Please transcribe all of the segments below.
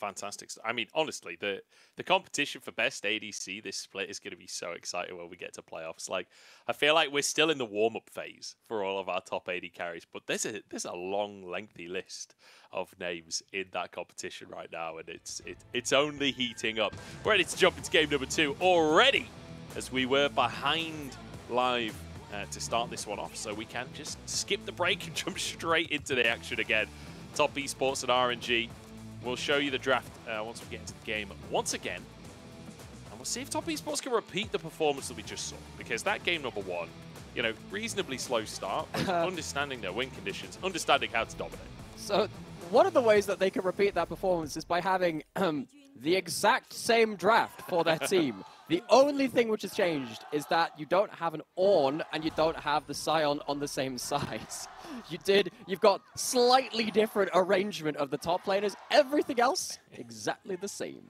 Fantastic. I mean, honestly, the competition for best ADC this split is going to be so exciting when we get to playoffs. Like, I feel like we're still in the warm-up phase for all of our top AD carries, but there's a long, lengthy list of names in that competition right now, and it's only heating up. We're ready to jump into game number 2 already, as we were behind live to start this one off, so we can just skip the break and jump straight into the action again. Top Esports and RNG. We'll show you the draft once we get into the game once again. And we'll see if Top Esports can repeat the performance that we just saw. Because that game number 1, you know, reasonably slow start, but understanding their win conditions, understanding how to dominate. So one of the ways that they can repeat that performance is by having the exact same draft for their team. The only thing which has changed is that you don't have an Ornn and you don't have the Scion on the same size. You've got slightly different arrangement of the top laners. Everything else, exactly the same.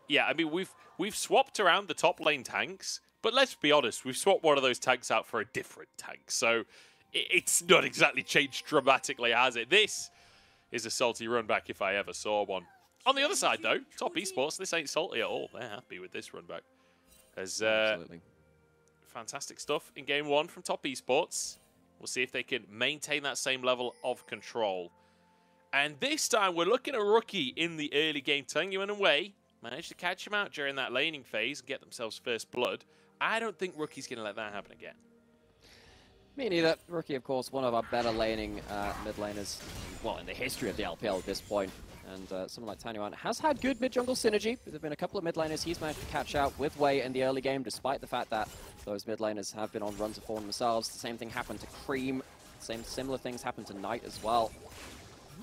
Yeah, I mean, we've swapped around the top lane tanks, but let's be honest, we've swapped one of those tanks out for a different tank. So it's not exactly changed dramatically, has it? This is a salty run back if I ever saw one. On the other side, though, Top Esports, this ain't salty at all. They're happy with this run back. There's fantastic stuff in game 1 from Top Esports. We'll see if they can maintain that same level of control. And this time, we're looking at Rookie in the early game. Tangyuan and Wei managed to catch him out during that laning phase and get themselves first blood. I don't think Rookie's going to let that happen again. Me neither. Rookie, of course, one of our better laning mid laners, well, in the history of the LPL at this point. And someone like Tangyuan has had good mid-jungle synergy. There have been a couple of mid laners he's managed to catch out with Wei in the early game, despite the fact that those mid laners have been on runs of form themselves. The same thing happened to Cream. Similar things happened to Knight as well.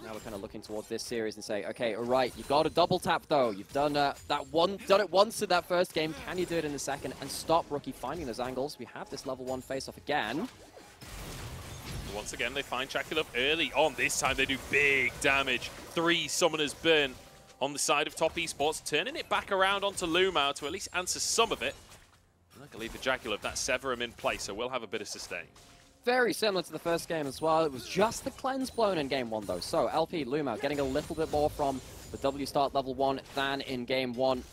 Now we're kind of looking towards this series and say, okay, all right, you've got a double tap though. You've done done it once in that first game. Can you do it in the second and stop Rookie finding those angles? We have this level 1 face-off again. Once again, they find JackeyLove early on. This time they do big damage. 3 summoners burn on the side of Top Esports, turning it back around onto LvMao to at least answer some of it. Luckily for JackeyLove, that sever him in place, so we'll have a bit of sustain. Very similar to the first game as well. It was just the cleanse blown in game 1 though. So LP, LvMao getting a little bit more from the W start level 1 than in game 1.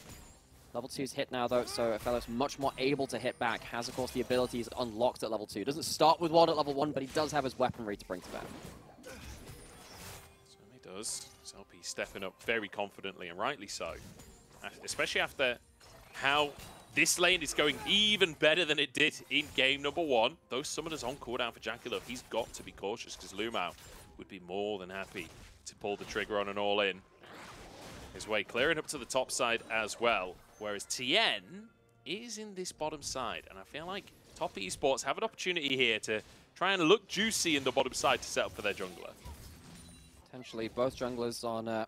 Level 2's hit now though, so Fellows much more able to hit back. Has of course the abilities unlocked at level 2. Doesn't start with 1 at level 1, but he does have his weaponry to bring to bear. Certainly does. So LP stepping up very confidently, and rightly so. Especially after how this lane is going even better than it did in game number 1. Those summoners on cooldown for JackeyLove. He's got to be cautious because LvMao would be more than happy to pull the trigger on an all-in. His way clearing up to the top side as well. Whereas Tian is in this bottom side. And I feel like Top Esports have an opportunity here to try and look juicy in the bottom side to set up for their jungler. Potentially both junglers on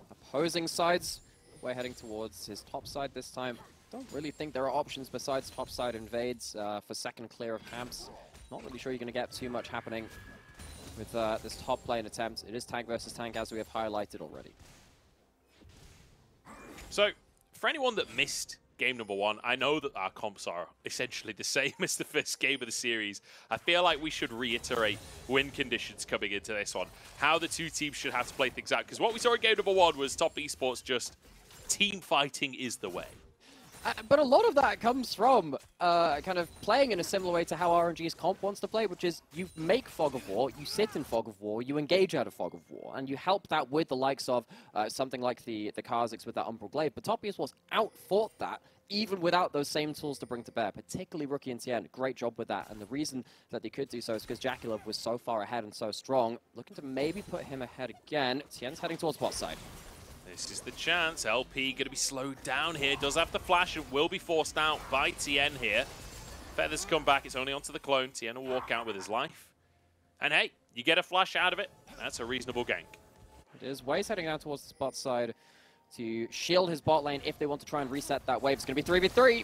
opposing sides. We're heading towards his top side this time. Don't really think there are options besides top side invades for second clear of camps. Not really sure you're going to get too much happening with this top lane attempt. It is tank versus tank, as we have highlighted already. So, for anyone that missed game number 1, I know that our comps are essentially the same as the first game of the series. I feel like we should reiterate win conditions coming into this one. How the two teams should have to play things out. Because what we saw in game number 1 was Top Esports just team fighting is the way. But a lot of that comes from kind of playing in a similar way to how RNG's comp wants to play, which is you make Fog of War, you sit in Fog of War, you engage out of Fog of War, and you help that with the likes of something like the Kha'Zix with that Umbral Glaive. But Top Esports outfought that even without those same tools to bring to bear, particularly Rookie and Tian. Great job with that. And the reason that they could do so is because JackeyLove was so far ahead and so strong. Looking to maybe put him ahead again. Tian's heading towards bot side. This is the chance. LP going to be slowed down here. Does have the flash and will be forced out by Tian here. Feathers come back. It's only onto the clone. Tian will walk out with his life. And hey, you get a flash out of it. That's a reasonable gank. It is. Wei's heading down towards the bot side to shield his bot lane if they want to try and reset that wave. It's going to be 3v3.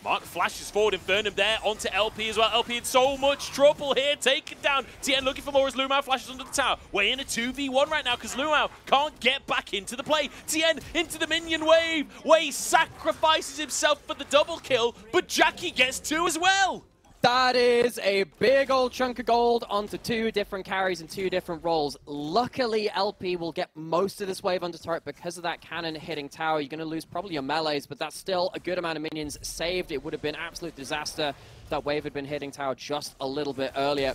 Mark flashes forward, Infernum there onto LP as well. LP in so much trouble here, taken down. Tian looking for more as LvMao flashes under the tower. We're in a 2v1 right now because LvMao can't get back into the play. Tian into the minion wave. Wei sacrifices himself for the double kill, but Jackie gets 2 as well. That is a big old chunk of gold onto 2 different carries and 2 different roles. Luckily, LP will get most of this wave under turret because of that cannon hitting tower. You're going to lose probably your melees, but that's still a good amount of minions saved. It would have been absolute disaster if that wave had been hitting tower just a little bit earlier.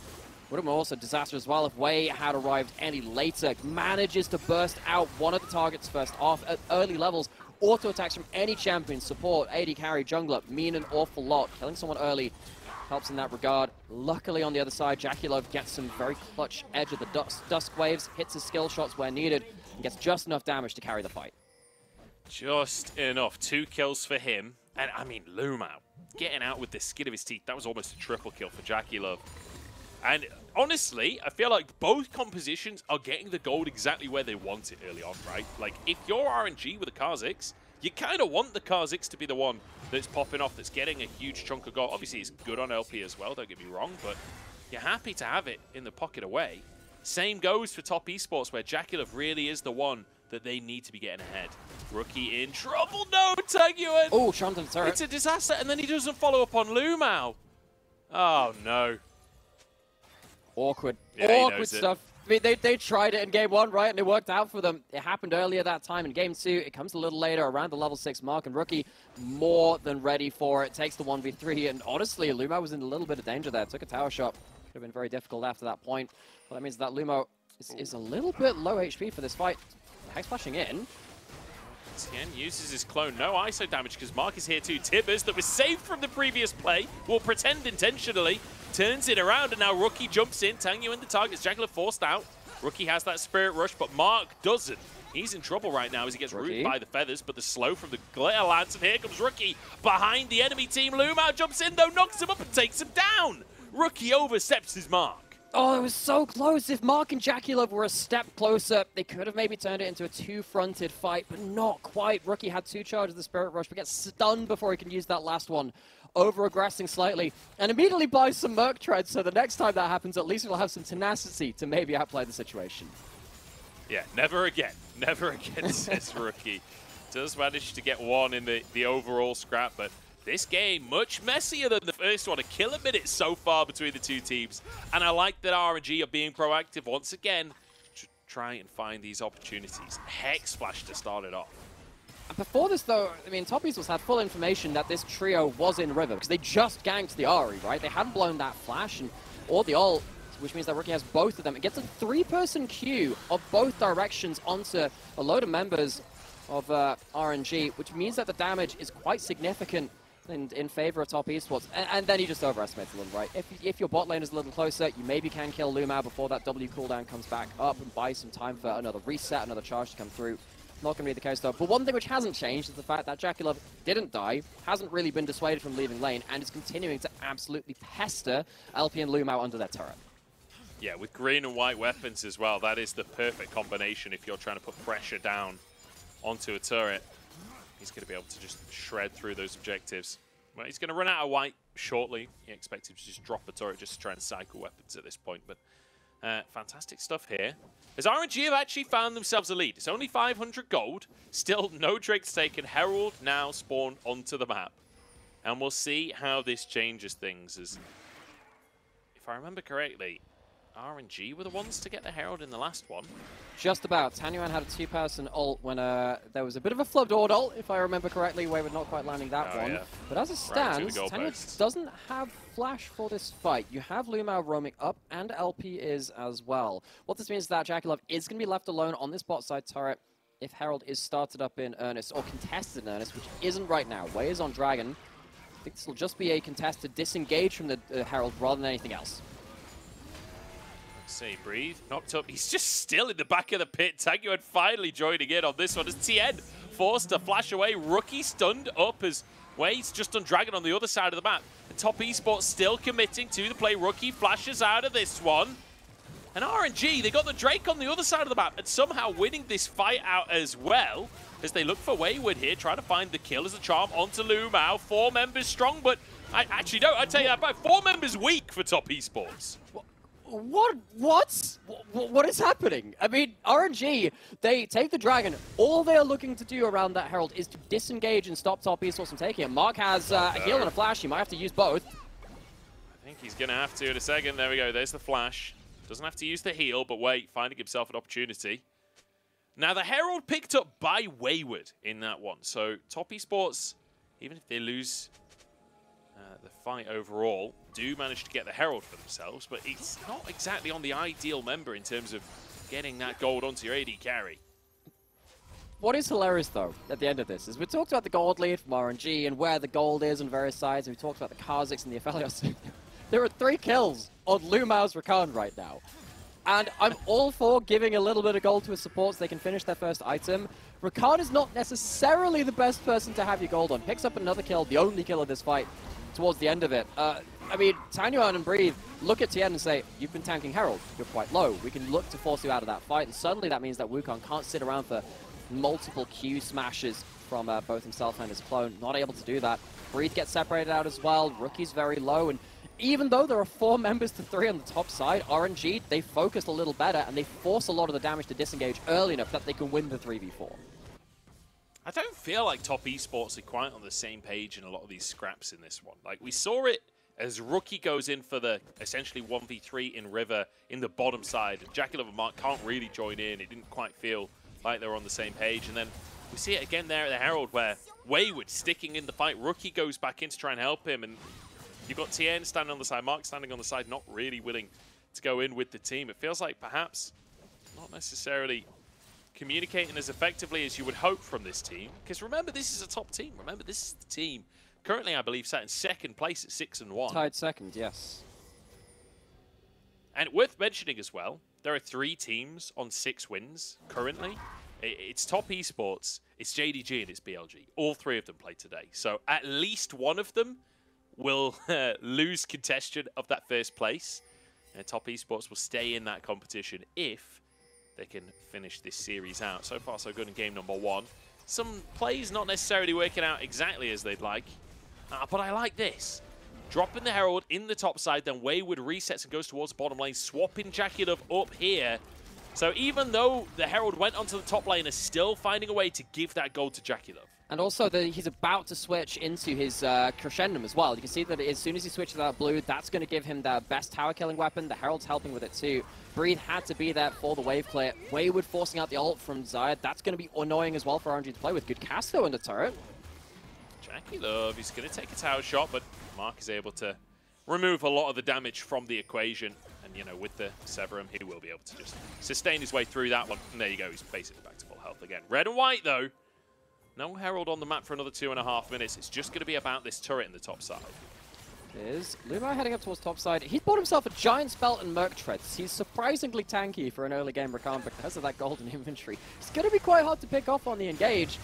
Would have been also a disaster as well if Wei had arrived any later. Manages to burst out one of the targets first off at early levels. Auto attacks from any champion, support, AD carry, jungler, mean an awful lot. Killing someone early helps in that regard. Luckily on the other side, JackeyLove gets some very clutch edge of the dusk waves, hits his skill shots where needed, and gets just enough damage to carry the fight. Just enough. 2 kills for him. And I mean, LvMao getting out with the skin of his teeth. That was almost a triple kill for JackeyLove. And honestly, I feel like both compositions are getting the gold exactly where they want it early on, right? Like, if you're RNG with a Kha'Zix, you kind of want the Kha'Zix to be the one that's popping off, that's getting a huge chunk of gold. Obviously, it's good on LP as well, don't get me wrong, but you're happy to have it in the pocket away. Same goes for top esports, where JackeyLove really is the one that they need to be getting ahead. Rookie in trouble. No, Tangyuan! Oh, Shantan turret. It's a disaster, and then he doesn't follow up on LvMao. Oh, no. Awkward. Yeah, awkward stuff. I mean, they tried it in game 1, right, and it worked out for them. It happened earlier that time in game 2. It comes a little later, around the level 6 mark, and Rookie more than ready for it. Takes the 1v3, and honestly, LvMao was in a little bit of danger there. Took a tower shot. Could have been very difficult after that point. But that means that LvMao is a little bit low HP for this fight. Hex flashing in. Tian uses his clone. No ISO damage because Mark is here too. Tibbers, that was saved from the previous play, will pretend intentionally. Turns it around, and now Rookie jumps in. Tangyuan the targets. JackeyLove forced out. Rookie has that Spirit Rush, but Mark doesn't. He's in trouble right now as he gets rooted by the feathers, but the slow from the Glitter Lance, and here comes Rookie behind the enemy team. LvMao jumps in, though, knocks him up and takes him down. Rookie oversteps his mark. Oh, it was so close. If Mark and JackeyLove were a step closer, they could have maybe turned it into a 2-fronted fight, but not quite. Rookie had 2 charges of the Spirit Rush, but gets stunned before he can use that last one. Over-aggressing slightly, and immediately buys some Merc Treads, so the next time that happens, at least we'll have some tenacity to maybe outplay the situation. Yeah, never again. Never again, says Rookie. Does manage to get 1 in the overall scrap, but this game, much messier than the first one. A killer minute so far between the 2 teams. And I like that RNG are being proactive once again to try and find these opportunities. Hex Flash to start it off. And before this, though, I mean, Top Esports had full information that this trio was in River, because they just ganked the Ahri, right? They hadn't blown that Flash or the ult, which means that Rookie has both of them. It gets a 3-person queue of both directions onto a load of members of RNG, which means that the damage is quite significant in favor of Top Esports, and then he just overestimates a little, right? If your bot lane is a little closer, you maybe can kill LvMao before that W cooldown comes back up and buy some time for another reset, another charge to come through. Not going to be the case, though. But one thing which hasn't changed is the fact that JackeyLove didn't die, hasn't really been dissuaded from leaving lane, and is continuing to absolutely pester LP and LvMao under their turret. Yeah, with green and white weapons as well, that is the perfect combination if you're trying to put pressure down onto a turret. He's going to be able to just shred through those objectives. Well, he's going to run out of white shortly. You expect him to just drop a turret just to try and cycle weapons at this point. But fantastic stuff here. As RNG have actually found themselves a lead. It's only 500 gold. Still no Drake's taken. Herald now spawned onto the map. And we'll see how this changes things. As, if I remember correctly, RNG were the ones to get the Herald in the last one. Just about. Tangyuan had a 2-person ult when there was a bit of a flubbed ult, if I remember correctly. Wayward not quite landing that one. Yeah. But as it stands, Tangyuan doesn't have flash for this fight. You have LvMao roaming up, and LP is as well. What this means is that JackeyLove is going to be left alone on this bot side turret if Herald is started up in earnest, or contested in earnest, which isn't right now. Way is on Dragon. I think this will just be a contested disengage from the Herald rather than anything else. See, breathe, knocked up. He's just still in the back of the pit. Tangyuan finally joining in on this one as Tian forced to flash away. Rookie stunned up as Wade's just on Dragon on the other side of the map. And Top Esports still committing to the play. Rookie flashes out of this one. And RNG, they got the Drake on the other side of the map and somehow winning this fight out as well as they look for Wayward here, trying to find the kill as a charm onto LvMao. 4 members strong, but I actually don't. I tell you that about 4 members weak for Top Esports. What is happening? I mean, RNG, they take the Dragon. All they're looking to do around that Herald is to disengage and stop Top Esports from taking it. Mark has a heal and a flash. He might have to use both. I think he's going to have to in a second. There we go. There's the flash. Doesn't have to use the heal, but wait, finding himself an opportunity. Now, the Herald picked up by Wayward in that one. So, Top Esports, even if they lose the fight overall, do manage to get the Herald for themselves, but it's not exactly on the ideal member in terms of getting that gold onto your AD carry. What is hilarious, though, at the end of this, is we talked about the gold lead from RNG and where the gold is on various sides, and we talked about the Kazakhs and the Aphelios. There are 3 kills on LvMao's Rakan right now. And I'm all for giving a little bit of gold to a support so they can finish their first item. Rakan is not necessarily the best person to have your gold on. Picks up another kill, the only kill of this fight, towards the end of it. I mean, Tangyuan and Breathe look at Tian and say, you've been tanking Herald, you're quite low. We can look to force you out of that fight. And suddenly that means that Wukong can't sit around for multiple Q smashes from both himself and his clone. Not able to do that. Breathe gets separated out as well. Rookie's very low. And even though there are 4 members to 3 on the top side, RNG, they focus a little better and they force a lot of the damage to disengage early enough that they can win the 3v4. I don't feel like Top Esports are quite on the same page in a lot of these scraps in this one. Like, we saw it as Rookie goes in for the essentially 1v3 in River in the bottom side, and JackeyLove and Mark can't really join in. It didn't quite feel like they were on the same page. And then we see it again there at the Herald where Wayward sticking in the fight. Rookie goes back in to try and help him, and you've got Tian standing on the side, Mark standing on the side, not really willing to go in with the team. It feels like perhaps not necessarily communicating as effectively as you would hope from this team. Because remember, this is a top team. Remember, this is the team currently, I believe, sat in 2nd place at 6-1. Tied 2nd, yes. And worth mentioning as well, there are 3 teams on 6 wins currently. It's Top Esports, it's JDG, and it's BLG. All 3 of them played today. So at least one of them will lose contention of that first place. And Top Esports will stay in that competition if they can finish this series out. So far, so good in game number 1. Some plays not necessarily working out exactly as they'd like. But I like this. Dropping the Herald in the top side, then Wayward resets and goes towards the bottom lane, swapping JackeyLove up here. So even though the Herald went onto the top lane, is still finding a way to give that gold to JackeyLove. And also, he's about to switch into his Crescendum as well. You can see that as soon as he switches out blue, that's going to give him the best tower-killing weapon. The Herald's helping with it too. Breathe had to be there for the wave clear. Wayward forcing out the ult from Zayed. That's going to be annoying as well for RNG to play with. Good cast, though, in the turret. JackeyLove, he's going to take a tower shot, but Mark is able to remove a lot of the damage from the equation. And, you know, with the Severum, he will be able to just sustain his way through that one. And there you go, he's basically back to full health again. Red and white, though. No Herald on the map for another 2.5 minutes. It's just going to be about this turret in the top side. Is LvMao heading up towards top side. He's bought himself a giant spelt and Merc Treads. He's surprisingly tanky for an early game Rakan because of that golden inventory. It's going to be quite hard to pick off on the engage.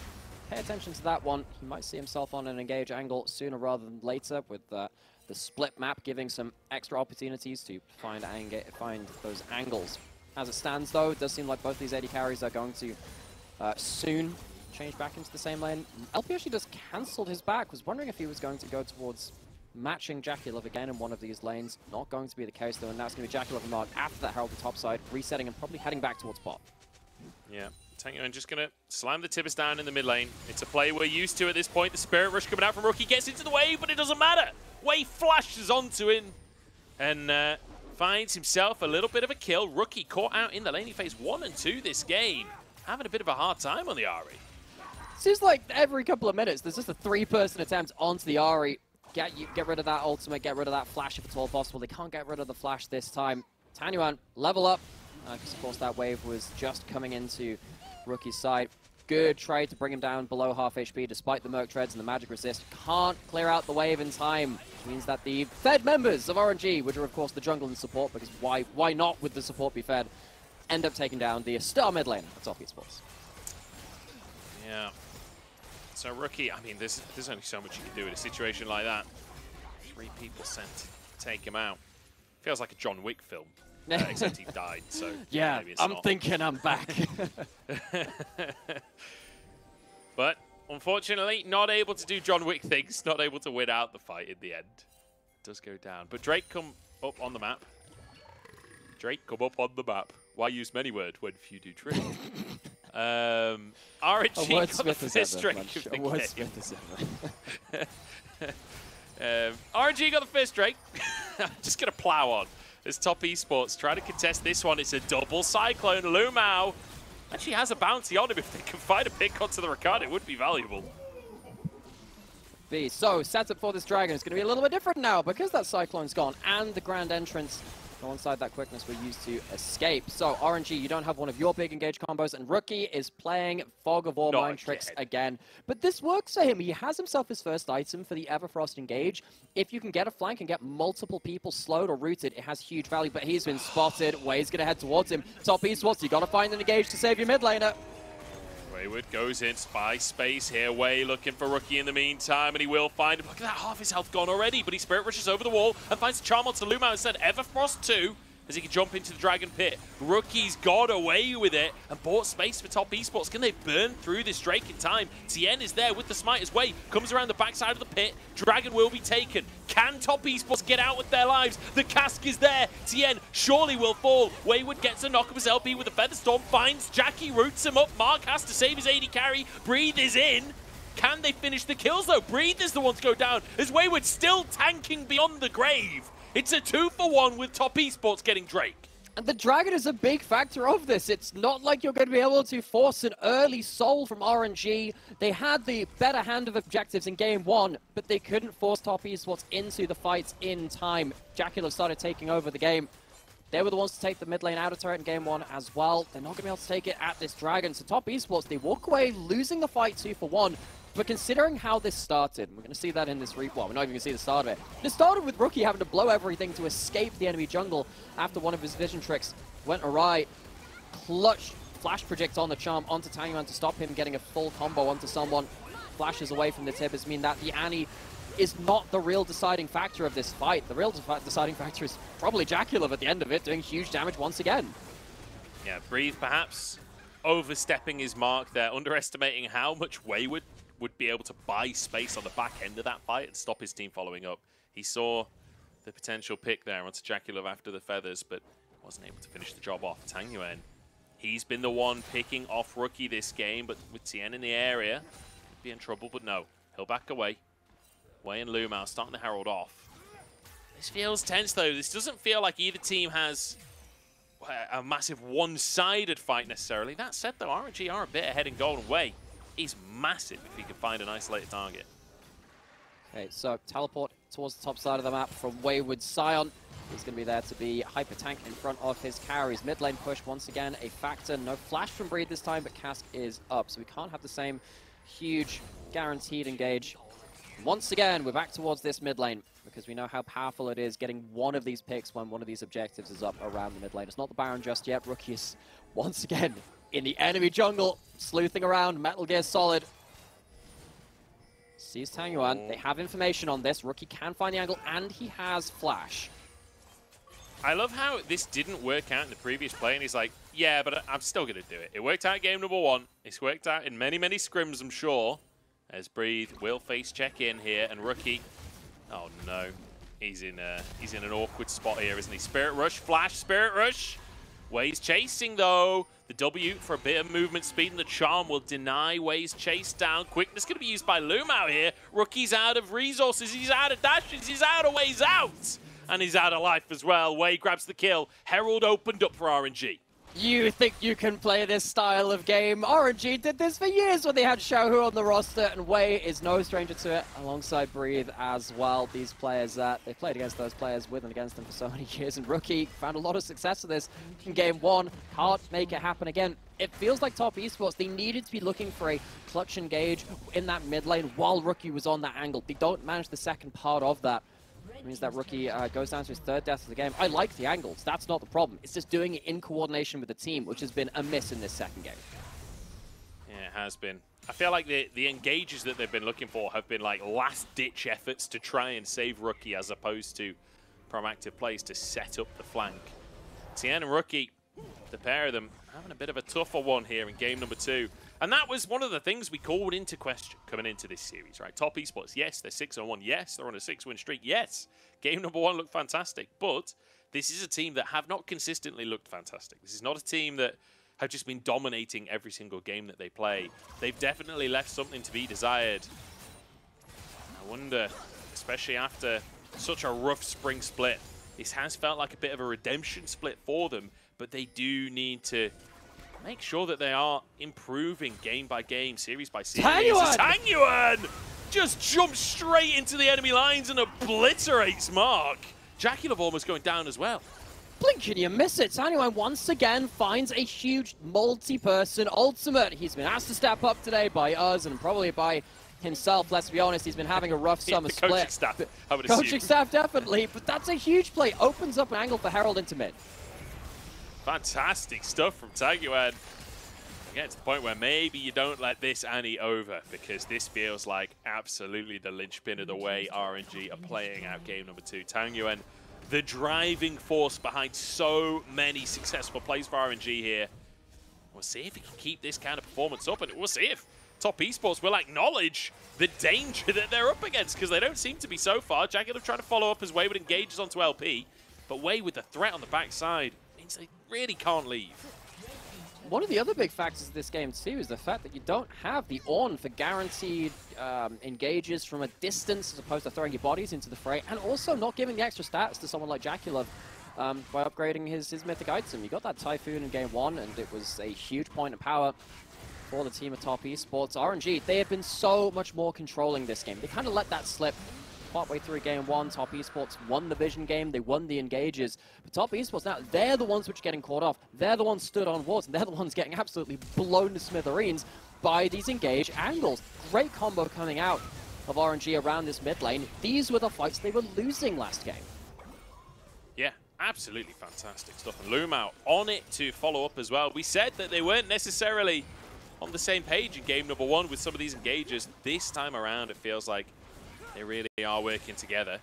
Pay attention to that one. He might see himself on an engage angle sooner rather than later, with the split map giving some extra opportunities to find those angles. As it stands, though, it does seem like both these AD carries are going to soon change back into the same lane. LP actually just cancelled his back. Was wondering if he was going to go towards matching JackeyLove again in one of these lanes. Not going to be the case, though, and now it's going to be JackeyLove and Mark after that Herald the top side, resetting and probably heading back towards bot. Yeah, Tangyuan just going to slam the Tibbers down in the mid lane. It's a play we're used to at this point. The Spirit Rush coming out from Rookie gets into the wave, but it doesn't matter. Wave flashes onto him and finds himself a little bit of a kill. Rookie caught out in the lane. He faced 1 and 2 this game. Having a bit of a hard time on the Ahri. Seems like every couple of minutes there's just a 3-person attempt onto the Ahri. Get rid of that ultimate, get rid of that flash if at all possible. They can't get rid of the flash this time. Tangyuan, level up. Because of course that wave was just coming into Rookie's side. Good trade to bring him down below half HP despite the Merc Treads and the magic resist. Can't clear out the wave in time, which means that the fed members of RNG, which are of course the jungle and support, because why not with the support be fed, end up taking down the star mid lane at Top Esports. Yeah. So Rookie, I mean, there's only so much you can do in a situation like that. 3 people sent to take him out. Feels like a John Wick film. Except he died, so yeah, maybe it's I'm not. thinking I'm back. But unfortunately, not able to do John Wick things, not able to win out the fight in the end. Does go down. But Drake come up on the map. Drake come up on the map. Why use many words when few do true? RNG got the first strike of the game. RNG got the first strike. just going to plow on. As Top Esports try to contest this one. It's a double Cyclone. LvMao actually has a bounty on him. If they can find a pick onto the Ricard, it would be valuable. So, setup for this Dragon is going to be a little bit different now because that Cyclone's gone and the Grand Entrance alongside that quickness we're used to escape. So, RNG, you don't have one of your big engage combos, and Rookie is playing Fog of War Mind Tricks again. But this works for him. He has himself his first item for the Everfrost engage. If you can get a flank and get multiple people slowed or rooted, it has huge value, but he's been spotted. Way's going to head towards him. Top Esports, you got to find an engage to save your mid laner. Wayward goes in, spy space here. Way looking for Rookie in the meantime, and he will find him. Look at that, half his health gone already, but he spirit rushes over the wall and finds a charm onto LvMao instead. Everfrost 2, as he can jump into the Dragon Pit. Rookie's got away with it and bought space for Top Esports. Can they burn through this Drake in time? Tian is there with the Smiter's Way, comes around the backside of the pit. Dragon will be taken. Can Top Esports get out with their lives? The cask is there. Tian surely will fall. Wayward gets a knock of his LP with a Featherstorm, finds Jackie, roots him up. Mark has to save his AD carry. Breathe is in. Can they finish the kills though? Breathe is the one to go down as Wayward still tanking beyond the grave. It's a 2-for-1 with Top Esports getting Drake. And the Dragon is a big factor of this. It's not like you're going to be able to force an early soul from RNG. They had the better hand of objectives in game 1, but they couldn't force Top Esports into the fights in time. JackeyLove started taking over the game. They were the ones to take the mid lane outer turret in game 1 as well. They're not going to be able to take it at this Dragon. So Top Esports, they walk away losing the fight 2-for-1. But considering how this started, we're going to see that in this well, we're not even going to see the start of it. It started with Rookie having to blow everything to escape the enemy jungle after one of his vision tricks went awry. Clutch flash project on the charm onto Tangyuan to stop him getting a full combo onto someone. Flashes away from the Tibbers mean that the Annie is not the real deciding factor of this fight. The real deciding factor is probably JackeyLove at the end of it, doing huge damage once again. Yeah, Breathe perhaps overstepping his mark there, underestimating how much Wayward would be able to buy space on the back end of that fight and stop his team following up. He saw the potential pick there onto JackeyLove after the feathers, but wasn't able to finish the job off. Tangyuan, he's been the one picking off Rookie this game, but with Tian in the area, he'd be in trouble, but no. He'll back away. Way and LvMao starting to herald off. This feels tense though. This doesn't feel like either team has a massive one-sided fight necessarily. That said though, RNG are a bit ahead in Golden Way. He's massive if he can find an isolated target. Okay, so teleport towards the top side of the map from Wayward Scion. He's going to be there to be hyper tank in front of his carries. Mid lane push once again a factor. No flash from Breathe this time, but cask is up, so we can't have the same huge guaranteed engage. Once again, we're back towards this mid lane because we know how powerful it is getting one of these picks when one of these objectives is up around the mid lane. It's not the Baron just yet. Rookie is once again in the enemy jungle, sleuthing around. Metal Gear Solid sees Tangyuan. They have information on this. Rookie can find the angle, and he has flash. I love how this didn't work out in the previous play, and he's like, yeah, but I'm still going to do it. It worked out game number 1. It's worked out in many, many scrims, I'm sure. As Breathe will face check in here, and Rookie, oh no, he's in an awkward spot here, isn't he? Spirit Rush, flash, Spirit Rush. Way's chasing though. The W for a bit of movement speed, and the charm will deny Way's chase down. Quickness going to be used by LvMao here. Rookie's out of resources, he's out of dashes, he's out of ways out. And he's out of life as well. Way grabs the kill. Herald opened up for RNG. You think you can play this style of game? RNG did this for years when they had Xiaohu on the roster, and Way is no stranger to it, alongside Breathe as well. These players, they played against those players with and against them for so many years, and Rookie found a lot of success with this in game 1. Can't make it happen again. It feels like Top Esports, they needed to be looking for a clutch engage in that mid lane while Rookie was on that angle. They don't manage the second part of that. It means that Rookie goes down to his 3rd death of the game. I like the angles. That's not the problem. It's just doing it in coordination with the team, which has been a miss in this second game. Yeah, it has been. I feel like the engages that they've been looking for have been like last-ditch efforts to try and save Rookie as opposed to proactive plays to set up the flank. Tian and Rookie, the pair of them, having a bit of a tougher one here in game number 2. And that was one of the things we called into question coming into this series, right? Top Esports, yes, they're 6-1. Yes, they're on a 6-win streak. Yes, game number 1 looked fantastic. But this is a team that have not consistently looked fantastic. This is not a team that have just been dominating every single game that they play. They've definitely left something to be desired. I wonder, especially after such a rough spring split. This has felt like a bit of a redemption split for them, but they do need to make sure that they are improving game by game, series by series. Tangyuan just jumps straight into the enemy lines and obliterates Mark. JackeyLove almost going down as well. Blink and you miss it. Tangyuan once again finds a huge multi-person ultimate. He's been asked to step up today by us and probably by himself, let's be honest. He's been having a rough summer split. Coaching staff, I would Coaching staff, definitely. But that's a huge play. Opens up an angle for Herald into mid. Fantastic stuff from Tangyuan. Get to the point where maybe you don't let this Annie over, because this feels like absolutely the linchpin of the way RNG are playing out game number 2. Tangyuan, the driving force behind so many successful plays for RNG here. We'll see if he can keep this kind of performance up, and we'll see if Top Esports will acknowledge the danger that they're up against, because they don't seem to be so far. JackeyLove trying to follow up as Wayward engages onto LP, but Wayward with the threat on the backside means they really can't leave. One of the other big factors of this game too is the fact that you don't have the Ornn for guaranteed engages from a distance as opposed to throwing your bodies into the fray, and also not giving the extra stats to someone like JackeyLove by upgrading his mythic item. You got that Typhoon in game 1, and it was a huge point of power for the team of Top Esports. RNG, they have been so much more controlling this game. They kind of let that slip partway through game 1. Top Esports won the vision game, they won the engages. But Top Esports now, they're the ones which are getting caught off. They're the ones stood on wards, and they're the ones getting absolutely blown to smithereens by these engage angles. Great combo coming out of RNG around this mid lane. These were the fights they were losing last game. Yeah, absolutely fantastic stuff. And LvMao on it to follow up as well. We said that they weren't necessarily on the same page in game number 1 with some of these engages. This time around, it feels like they really are working together.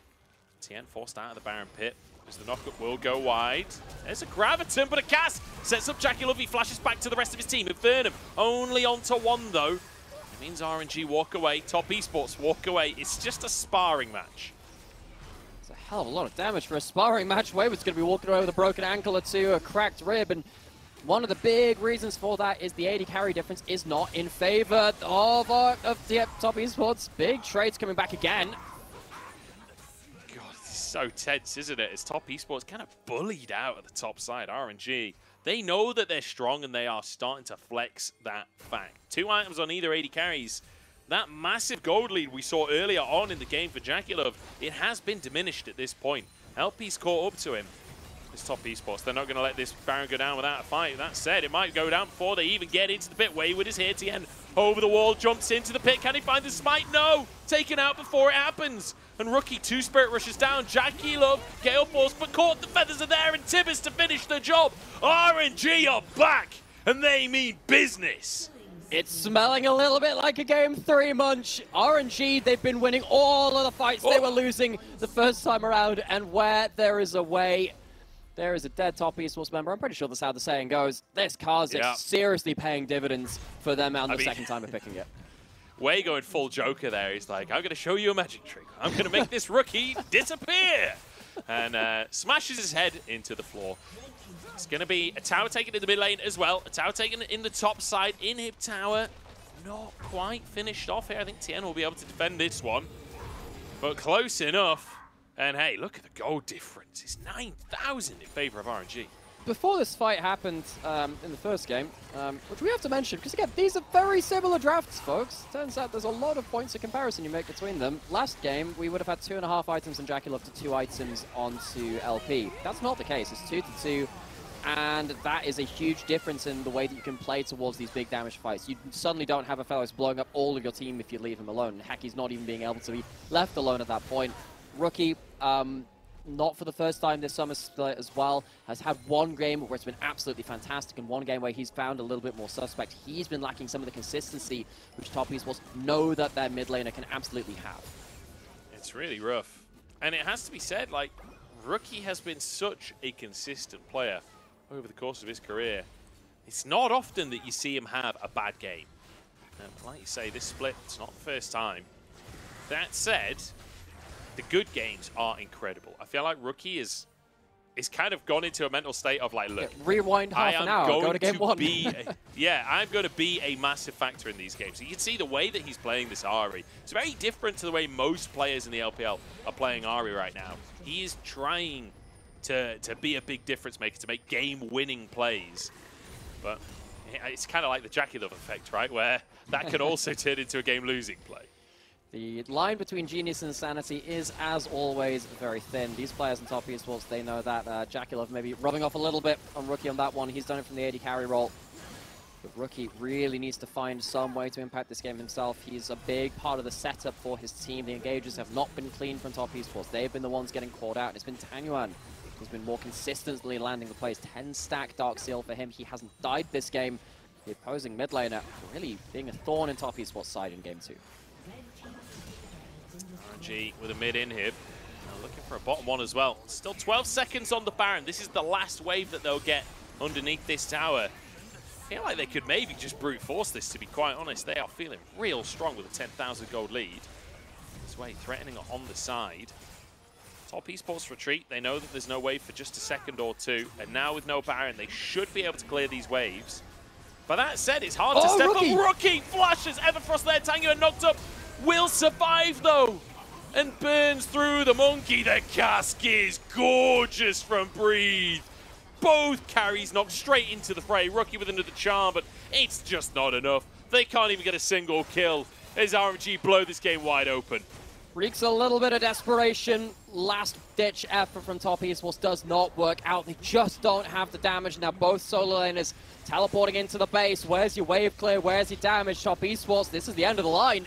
Tian forced out of the Baron pit as the knockup will go wide. There's a Graviton, but a cast sets up JackeyLove. He flashes back to the rest of his team. Infernum only onto 1 though. It means RNG walk away. Top Esports walk away. It's just a sparring match. It's a hell of a lot of damage for a sparring match. Wayward's going to be walking away with a broken ankle or 2, a cracked rib, and one of the big reasons for that is the AD carry difference is not in favor of the Top Esports. Big trades coming back again. God, it's so tense, isn't it? As Top Esports kind of bullied out at the top side. RNG, they know that they're strong and they are starting to flex that fact. 2 items on either AD carries. That massive gold lead we saw earlier on in the game for JackeyLove, it has been diminished at this point. LP's caught up to him. It's Top Esports. They're not going to let this Baron go down without a fight. That said, it might go down before they even get into the pit. Wayward is here. Tian over the wall, jumps into the pit. Can he find the smite? No! Taken out before it happens. And Rookie 2 Spirit rushes down. JackeyLove, Gale Force, but caught. The feathers are there, and Tibbers to finish the job. RNG are back, and they mean business. It's smelling a little bit like a game 3, Munch. RNG, they've been winning all of the fights they were losing the first time around, and where there is a way, there is a dead Top Esports member. I'm pretty sure that's how the saying goes. This Kha'Zix seriously paying dividends for them on the second time of picking it. Way going full Joker there. He's like, I'm going to show you a magic trick. I'm going to make this rookie disappear. And smashes his head into the floor. It's going to be a tower taken in the mid lane as well. A tower taken in the top side. Inhib tower not quite finished off here. I think Tian will be able to defend this one. But close enough. And hey, look at the gold difference. It's 9,000 in favor of RNG. Before this fight happened in the first game, which we have to mention, because again, these are very similar drafts, folks. Turns out there's a lot of points of comparison you make between them. Last game, we would have had 2.5 items on JackeyLove to 2 items onto LP. That's not the case. It's 2 to 2. And that is a huge difference in the way that you can play towards these big damage fights. You suddenly don't have a fellow blowing up all of your team if you leave him alone. Heck, he's not even being able to be left alone at that point. Rookie, not for the first time this summer split as well, has had 1 game where it's been absolutely fantastic and 1 game where he's found a little bit more suspect. He's been lacking some of the consistency which Top Esports know that their mid laner can absolutely have. It's really rough. And it has to be said, like, Rookie has been such a consistent player over the course of his career. It's not often that you see him have a bad game. And like you say, this split, it's not the first time. That said, the good games are incredible. I feel like Rookie is is kind of gone into a mental state of like, look, rewind half an hour, go to game one. I'm going to be a massive factor in these games. You can see the way that he's playing this Ahri. It's very different to the way most players in the LPL are playing Ahri right now. He is trying to be a big difference maker, to make game-winning plays. But it's kind of like the JackeyLove effect, right? Where that could also turn into a game-losing play. The line between genius and insanity is, as always, very thin. These players in top esports, they know that. JackeyLove maybe rubbing off a little bit on Rookie on that one. He's done it from the AD carry role. But Rookie really needs to find some way to impact this game himself. He's a big part of the setup for his team. The engagers have not been clean from top esports. They've been the ones getting caught out. It's been Tangyuan who's been more consistently landing the plays. 10-stack Dark Seal for him. He hasn't died this game. The opposing mid laner really being a thorn in top esports side in game 2. RNG with a mid inhib. Now looking for a bottom one as well. Still 12 seconds on the Baron. This is the last wave that they'll get underneath this tower. I feel like they could maybe just brute force this, to be quite honest. They are feeling real strong with a 10,000 gold lead. This way, threatening on the side. Top esports retreat. They know that there's no wave for just a second or two. And now with no Baron, they should be able to clear these waves. But that said, it's hard to step up. Rookie flashes Everfrost there. Tangyuan knocked up. Will survive though, and burns through the monkey. The cask is gorgeous from Breathe. Both carries knocked straight into the fray. Rookie with another charm, but it's just not enough. They can't even get a single kill as RNG blow this game wide open. Reeks a little bit of desperation. Last-ditch effort from top esports does not work out. They just don't have the damage. Now both solo laners teleporting into the base. Where's your wave clear? Where's your damage? Top esports, this is the end of the line.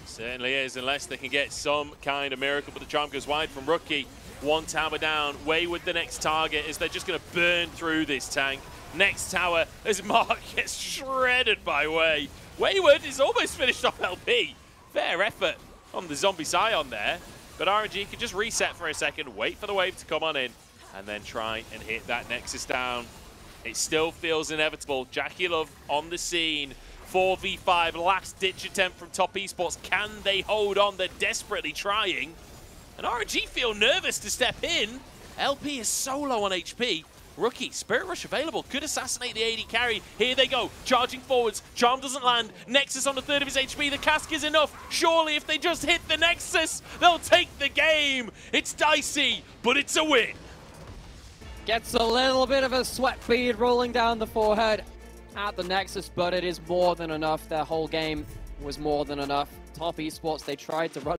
Certainly is, unless they can get some kind of miracle, but the charm goes wide from Rookie. One tower down, Wayward the next target, as they're just going to burn through this tank. Next tower, as Mark gets shredded by Way. Wayward is almost finished off LP. Fair effort on the zombie Scion there, but RNG can just reset for a second, wait for the wave to come on in, and then try and hit that Nexus down. It still feels inevitable. JackeyLove on the scene. 4v5, last-ditch attempt from top esports. Can they hold on? They're desperately trying. And RNG feel nervous to step in. LP is so low on HP. Rookie, Spirit Rush available, could assassinate the AD carry. Here they go, charging forwards. Charm doesn't land. Nexus on a third of his HP. The cask is enough. Surely if they just hit the Nexus, they'll take the game. It's dicey, but it's a win. Gets a little bit of a sweat bead rolling down the forehead at the Nexus, but it is more than enough. Their whole game was more than enough. Top esports, they tried to run